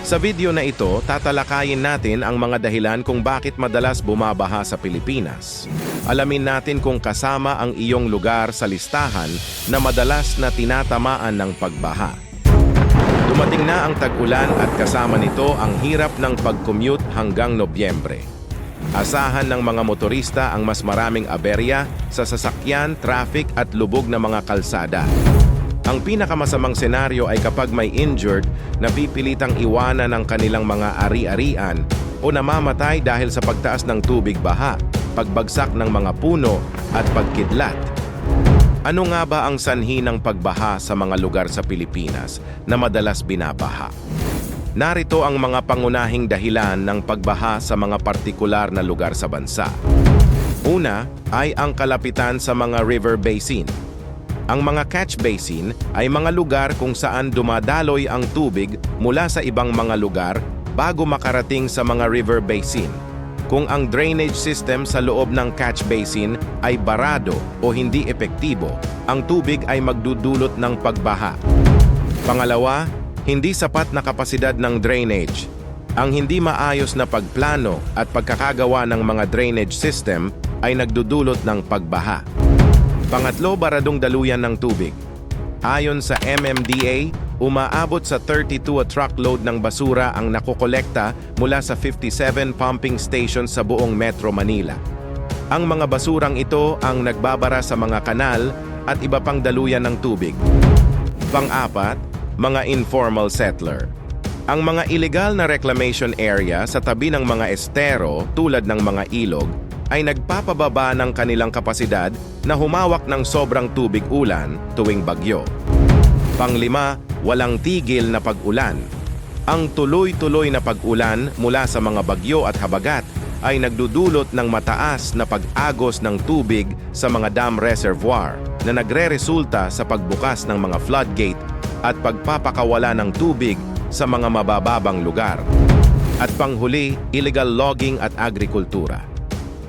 Sa video na ito, tatalakayin natin ang mga dahilan kung bakit madalas bumabaha sa Pilipinas. Alamin natin kung kasama ang iyong lugar sa listahan na madalas na tinatamaan ng pagbaha. Dumating na ang tag-ulan at kasama nito ang hirap ng pag-commute hanggang Nobyembre. Asahan ng mga motorista ang mas maraming aberya sa sasakyan, traffic at lubog na mga kalsada. Ang pinakamasamang senaryo ay kapag may injured na pipilitang iwanan ng kanilang mga ari-arian o namamatay dahil sa pagtaas ng tubig baha, pagbagsak ng mga puno at pagkidlat. Ano nga ba ang sanhi ng pagbaha sa mga lugar sa Pilipinas na madalas binabaha? Narito ang mga pangunahing dahilan ng pagbaha sa mga partikular na lugar sa bansa. Una ay ang kalapitan sa mga river basin. Ang mga catch basin ay mga lugar kung saan dumadaloy ang tubig mula sa ibang mga lugar bago makarating sa mga river basin. Kung ang drainage system sa loob ng catch basin ay barado o hindi epektibo, ang tubig ay magdudulot ng pagbaha. Pangalawa, hindi sapat na kapasidad ng drainage. Ang hindi maayos na pagplano at pagkakagawa ng mga drainage system ay nagdudulot ng pagbaha. Pangatlo, baradong daluyan ng tubig. Ayon sa MMDA, umaabot sa 32 truckload ng basura ang nakokolekta mula sa 57 pumping stations sa buong Metro Manila. Ang mga basurang ito ang nagbabara sa mga kanal at iba pang daluyan ng tubig. Pang-apat, mga informal settler. Ang mga illegal na reclamation area sa tabi ng mga estero tulad ng mga ilog ay nagpapababa ng kanilang kapasidad na humawak ng sobrang tubig ulan tuwing bagyo. Panglima, walang tigil na pag-ulan. Ang tuloy-tuloy na pag-ulan mula sa mga bagyo at habagat ay nagdudulot ng mataas na pag-agos ng tubig sa mga dam reservoir na nagre-resulta sa pagbukas ng mga floodgate at pagpapakawala ng tubig sa mga mabababang lugar. At panghuli, illegal logging at agrikultura.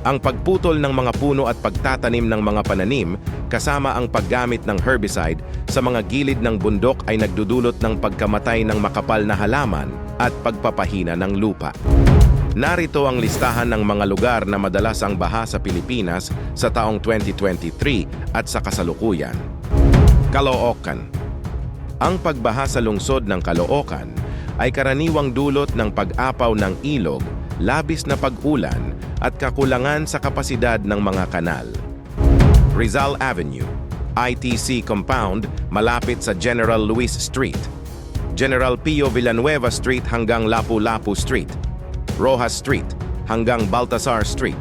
Ang pagputol ng mga puno at pagtatanim ng mga pananim kasama ang paggamit ng herbicide sa mga gilid ng bundok ay nagdudulot ng pagkamatay ng makapal na halaman at pagpapahina ng lupa. Narito ang listahan ng mga lugar na madalas ang baha sa Pilipinas sa taong 2023 at sa kasalukuyan. Caloocan. Ang pagbaha sa lungsod ng Caloocan ay karaniwang dulot ng pag-apaw ng ilog, labis na pag-ulan at kakulangan sa kapasidad ng mga kanal. Rizal Avenue, ITC Compound malapit sa General Luis Street, General Pio Villanueva Street hanggang Lapu-Lapu Street, Rojas Street hanggang Baltasar Street,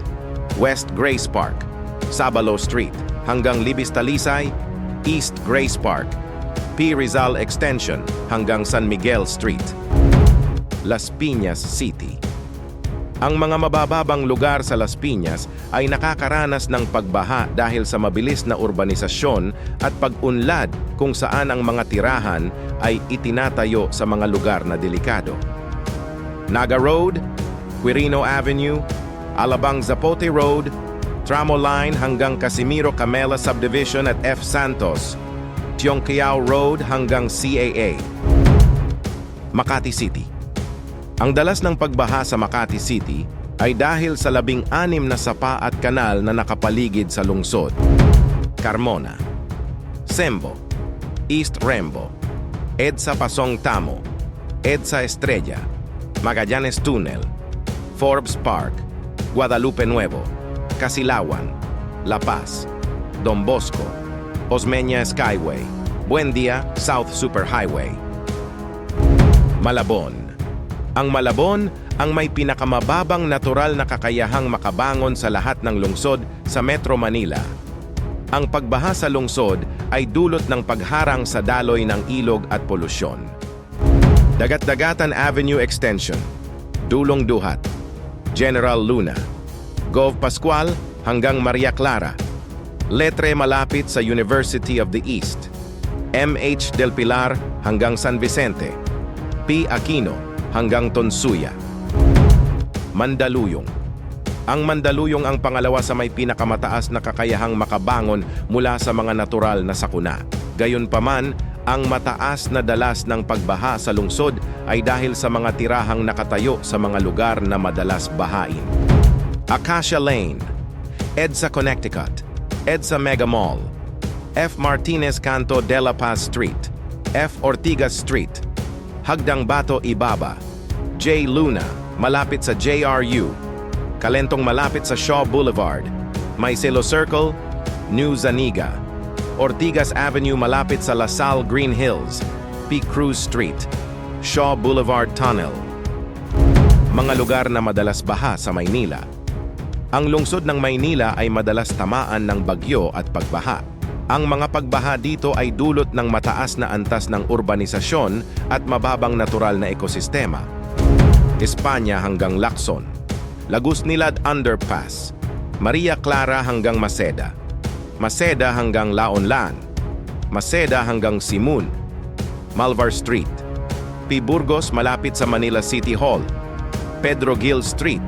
West Grace Park, Sabalo Street hanggang Libis Talisay, East Grace Park, P. Rizal Extension hanggang San Miguel Street. Las Piñas City. Ang mga mabababang lugar sa Las Piñas ay nakakaranas ng pagbaha dahil sa mabilis na urbanisasyon at pag-unlad kung saan ang mga tirahan ay itinatayo sa mga lugar na delikado. Naga Road, Quirino Avenue, Alabang Zapote Road, Tramo Line hanggang Casimiro Camela Subdivision at F. Santos, Tiongkiao Road hanggang CAA. Makati City. Ang dalas ng pagbaha sa Makati City ay dahil sa 16 na sapa at kanal na nakapaligid sa lungsod. Carmona, Sembo, East Rembo, EDSA Pasong Tamo, EDSA Estrella, Magallanes Tunnel, Forbes Park, Guadalupe Nuevo, Casilawan, La Paz, Don Bosco, Osmeña Skyway, Buendia South Superhighway. Malabon. Ang Malabon ang may pinakamababang natural na kakayahang makabangon sa lahat ng lungsod sa Metro Manila. Ang pagbaha sa lungsod ay dulot ng pagharang sa daloy ng ilog at polusyon. Dagat-Dagatan Avenue Extension, Dulong Duhat, General Luna, Gov. Pascual hanggang Maria Clara, Letre malapit sa University of the East, MH Del Pilar hanggang San Vicente, P. Aquino hanggang Tonsuya. Mandaluyong. Ang Mandaluyong ang pangalawa sa may pinakamataas na kakayahang makabangon mula sa mga natural na sakuna. Gayunpaman, Ang mataas na dalas ng pagbaha sa lungsod ay dahil sa mga tirahang nakatayo sa mga lugar na madalas bahain. Acacia Lane, EDSA Connecticut, EDSA Mega Mall, F. Martinez Canto de la Paz Street, F. Ortigas Street, Hagdang Bato Ibaba, J. Luna, malapit sa JRU, Kalentong malapit sa Shaw Boulevard, Maiselo Circle, New Zaniga, Ortigas Avenue malapit sa LaSalle Green Hills, P. Cruz Street, Shaw Boulevard Tunnel. Mga lugar na madalas baha sa Maynila. Ang lungsod ng Maynila ay madalas tamaan ng bagyo at pagbaha. Ang mga pagbaha dito ay dulot ng mataas na antas ng urbanisasyon at mababang natural na ekosistema. Espanya hanggang Lacson, Lagusnilad Underpass, Maria Clara hanggang Maceda, Maceda hanggang Laonlan, Maceda hanggang Simun, Malvar Street, P. Burgos malapit sa Manila City Hall, Pedro Gil Street,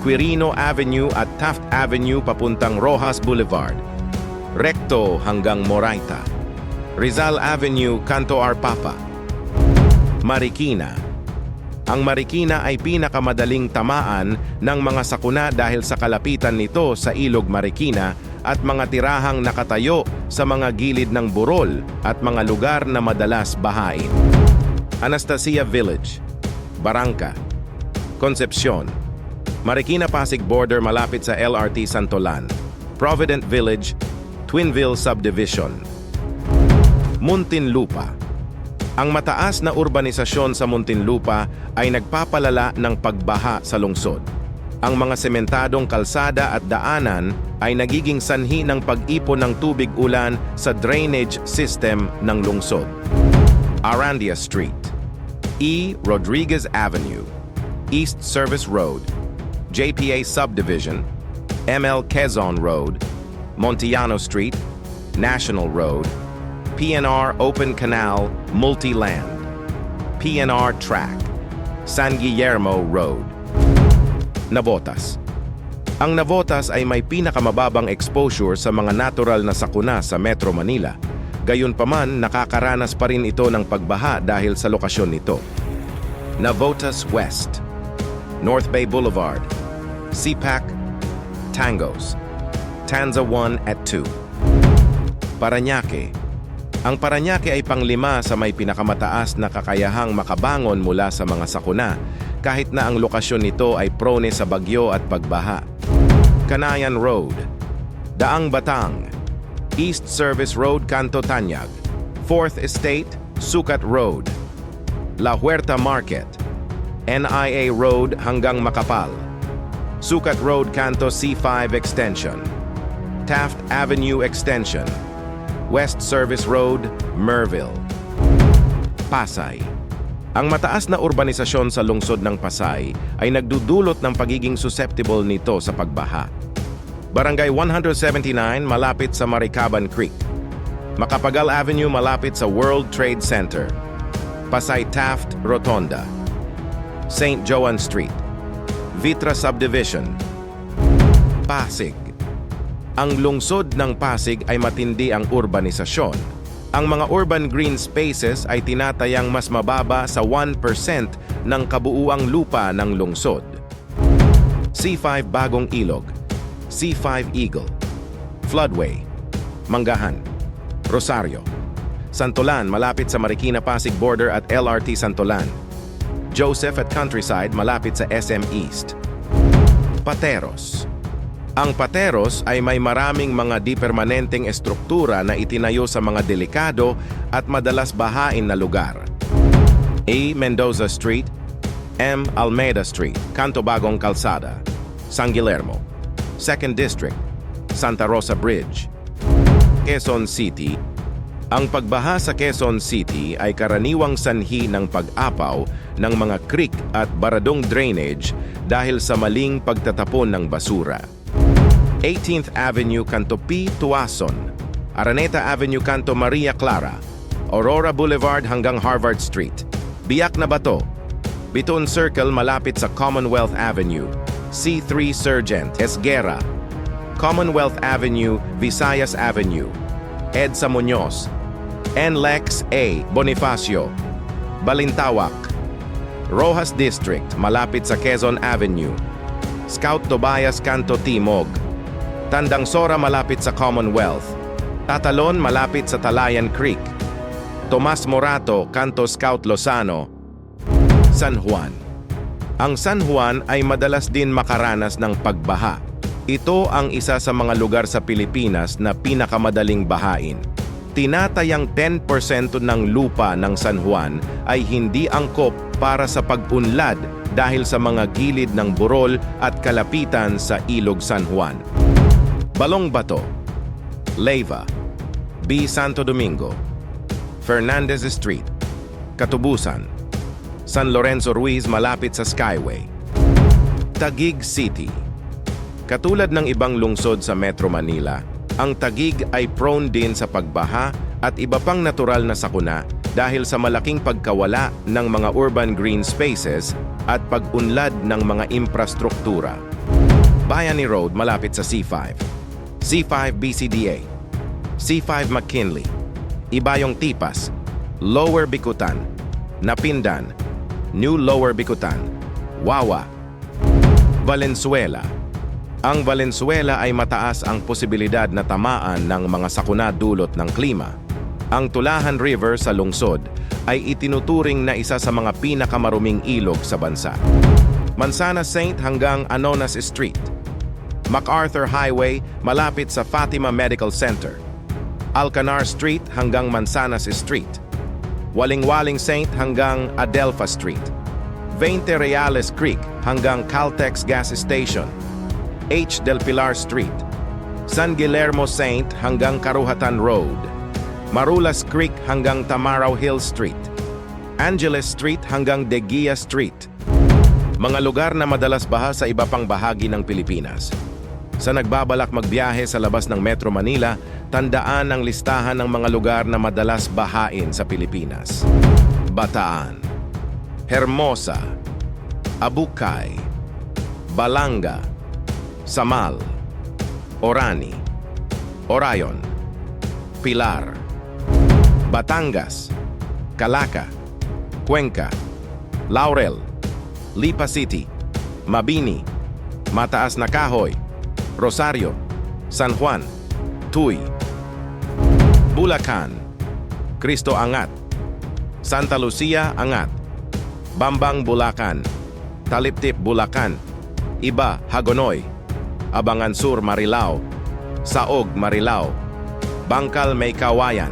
Quirino Avenue at Taft Avenue papuntang Rojas Boulevard, Recto hanggang Moraita, Rizal Avenue, Canto Arpapa. Marikina. Ang Marikina ay pinakamadaling tamaan ng mga sakuna dahil sa kalapitan nito sa Ilog Marikina at mga tirahang nakatayo sa mga gilid ng burol at mga lugar na madalas bahain. Anastasia Village, Barangka, Concepcion, Marikina Pasig border malapit sa LRT Santolan, Provident Village, Twinville Subdivision. Muntinlupa. Ang mataas na urbanisasyon sa Muntinlupa ay nagpapalala ng pagbaha sa lungsod. Ang mga sementadong kalsada at daanan ay nagiging sanhi ng pag-ipon ng tubig ulan sa drainage system ng lungsod. Arandia Street, E. Rodriguez Avenue, East Service Road, JPA Subdivision, ML Quezon Road, Montillano Street, National Road, PNR Open Canal Multiland, PNR Track, San Guillermo Road. Navotas. Ang Navotas ay may pinakamababang exposure sa mga natural na sakuna sa Metro Manila. Gayunpaman, nakakaranas pa rin ito ng pagbaha dahil sa lokasyon nito. Navotas West, North Bay Boulevard, CPAC, Tangos, Tanza 1 at 2. Parañaque. Ang Parañaque ay panglima sa may pinakamataas na kakayahang makabangon mula sa mga sakuna, kahit na ang lokasyon nito ay prone sa bagyo at pagbaha. Canayan Road, Daang Batang, East Service Road, Canto Tanyag, 4th Estate, Sucat Road, La Huerta Market, NIA Road hanggang Makapal, Sucat Road, Canto C5 Extension, Taft Avenue Extension, West Service Road, Merville. Pasay. Ang mataas na urbanisasyon sa lungsod ng Pasay ay nagdudulot ng pagiging susceptible nito sa pagbaha. Barangay 179 malapit sa Maricaban Creek, Macapagal Avenue malapit sa World Trade Center, Pasay Taft Rotonda, St. Joan Street, Vitra Subdivision. Pasig. Ang lungsod ng Pasig ay matindi ang urbanisasyon. Ang mga urban green spaces ay tinatayang mas mababa sa 1% ng kabuuang lupa ng lungsod. C5 Bagong Ilog, C5 Eagle, Floodway, Manggahan, Rosario, Santolan malapit sa Marikina Pasig border at LRT Santolan, Joseph at Countryside malapit sa SM East. Pateros. Ang Pateros ay may maraming mga di-permanenteng estruktura na itinayo sa mga delikado at madalas bahain na lugar. A. Mendoza Street, M. Almeida Street, Canto Bagong Calzada, San Guillermo, 2nd District, Santa Rosa Bridge. Quezon City. Ang pagbaha sa Quezon City ay karaniwang sanhi ng pag-apaw ng mga creek at baradong drainage dahil sa maling pagtatapon ng basura. 18th Avenue, Canto P. Tuason, Araneta Avenue, Canto Maria Clara, Aurora Boulevard hanggang Harvard Street, Biak na Bato, Biton Circle malapit sa Commonwealth Avenue, C3 Sergeant, Esguera, Commonwealth Avenue, Visayas Avenue, EDSA Muñoz, NLEX A. Bonifacio, Balintawak, Rojas District, malapit sa Quezon Avenue, Scout Tobias Canto Timog, Tandang Sora malapit sa Commonwealth, Tatalon malapit sa Talayan Creek, Tomas Morato, Canto Scout Lozano, San Juan. Ang San Juan ay madalas din makaranas ng pagbaha. Ito ang isa sa mga lugar sa Pilipinas na pinakamadaling bahain. Tinatayang 10% ng lupa ng San Juan ay hindi angkop para sa pag-unlad dahil sa mga gilid ng burol at kalapitan sa Ilog San Juan. Balong Bato, Leyva, B. Santo Domingo, Fernandez Street, Katubusan, San Lorenzo Ruiz malapit sa Skyway. Taguig City. Katulad ng ibang lungsod sa Metro Manila, ang Taguig ay prone din sa pagbaha at iba pang natural na sakuna dahil sa malaking pagkawala ng mga urban green spaces at pag-unlad ng mga infrastruktura. Bayani Road malapit sa C5, C5 BCDA, C5 McKinley, Ibayong Tipas, Lower Bicutan, Napindan, New Lower Bicutan, Wawa, Valenzuela. Ang Valenzuela ay mataas ang posibilidad na tamaan ng mga sakuna dulot ng klima. Ang Tulahan River sa lungsod ay itinuturing na isa sa mga pinakamaruming ilog sa bansa. Manzana Saint hanggang Anonas Street, MacArthur Highway malapit sa Fatima Medical Center, Alcanar Street hanggang Manzanas Street, Waling-Waling Saint hanggang Adelpha Street, 20 Reales Creek hanggang Caltex Gas Station, H. Del Pilar Street, San Guillermo Saint hanggang Karuhatan Road, Marulas Creek hanggang Tamaraw Hill Street, Angeles Street hanggang De Guia Street. Mga lugar na madalas baha sa iba pang bahagi ng Pilipinas. Sa nagbabalak magbiyahe sa labas ng Metro Manila, tandaan ang listahan ng mga lugar na madalas bahain sa Pilipinas. Bataan, Hermosa, Abukay, Balanga, Samal, Orani, Orayon, Pilar, Batangas, Calaca, Cuenca, Laurel, Lipa City, Mabini, Mataas na Kahoy, Rosario, San Juan, Tuy, Bulacan, Cristo Angat, Santa Lucia Angat, Bambang Bulacan, Taliptip Bulacan, Iba Hagonoy, Abangan Sur Marilao, Saog Marilao, Bangkal May Kawayan,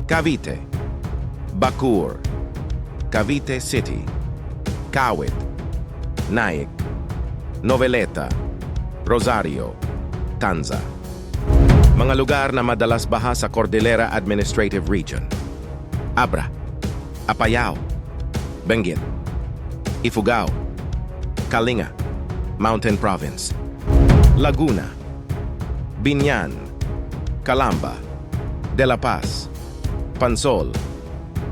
Cavite, Bacoor, Cavite City, Kawit, Naik, Noveleta, Rosario, Tanza. Mga lugar na madalas baha sa Cordillera Administrative Region. Abra, Apayao, Benguet, Ifugao, Kalinga, Mountain Province, Laguna, Binyan, Calamba, De La Paz, Pansol,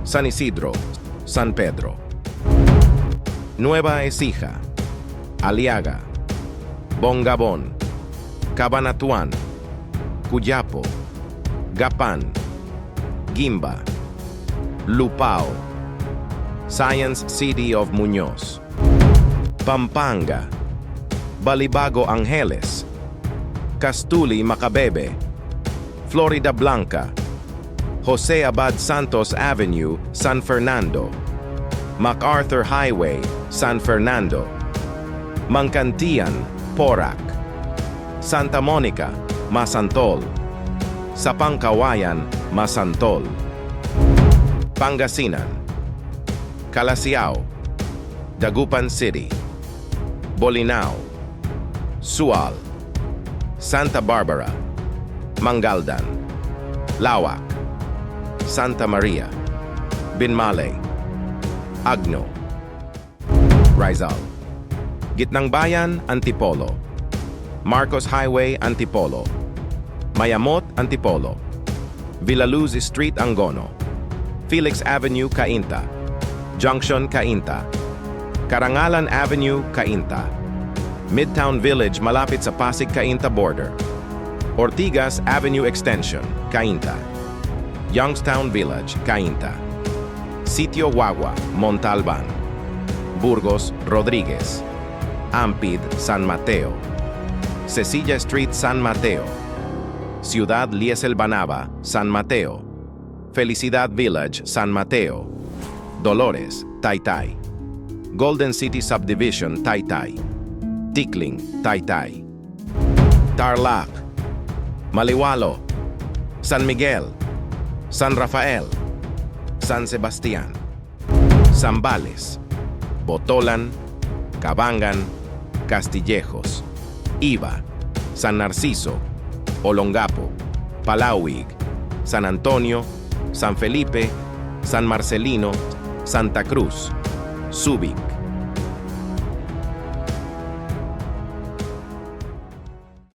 San Isidro, San Pedro, Nueva Ecija, Aliaga, Bongabon, Cabanatuan, Cuyapo, Gapan, Gimba, Lupao, Science City of Muñoz, Pampanga, Balibago Angeles, Castuli Macabebe, Florida Blanca, Jose Abad Santos Avenue, San Fernando, MacArthur Highway, San Fernando, Mangkantian, Porac, Santa Monica, Masantol, Sapangkawayan, Masantol, Pangasinan, Calasiao, Dagupan City, Bolinao, Sual, Santa Barbara, Mangaldan, Lawak, Santa Maria, Binmaley, Agno, Rizal, Gitnang Bayan, Antipolo, Marcos Highway, Antipolo, Mayamot, Antipolo, Villaluz Street, Angono, Felix Avenue, Cainta, Junction, Cainta, Karangalan Avenue, Cainta, Midtown Village malapit sa Pasig-Cainta border, Ortigas Avenue Extension, Cainta. Youngstown Village, Cainta. Sitio Guagua, Montalban. Burgos, Rodríguez. Ampid, San Mateo. Cecilia Street, San Mateo. Ciudad Liesel Banaba, San Mateo. Felicidad Village, San Mateo. Dolores, Taytay. Golden City Subdivision, Taytay. Tikling, Taytay. Tarlac. Maliwalo. San Miguel. San Rafael. San Sebastián. Zambales. Botolan. Cabangan. Castillejos. Iba. San Narciso. Olongapo. Palauig. San Antonio. San Felipe. San Marcelino. Santa Cruz. Subic.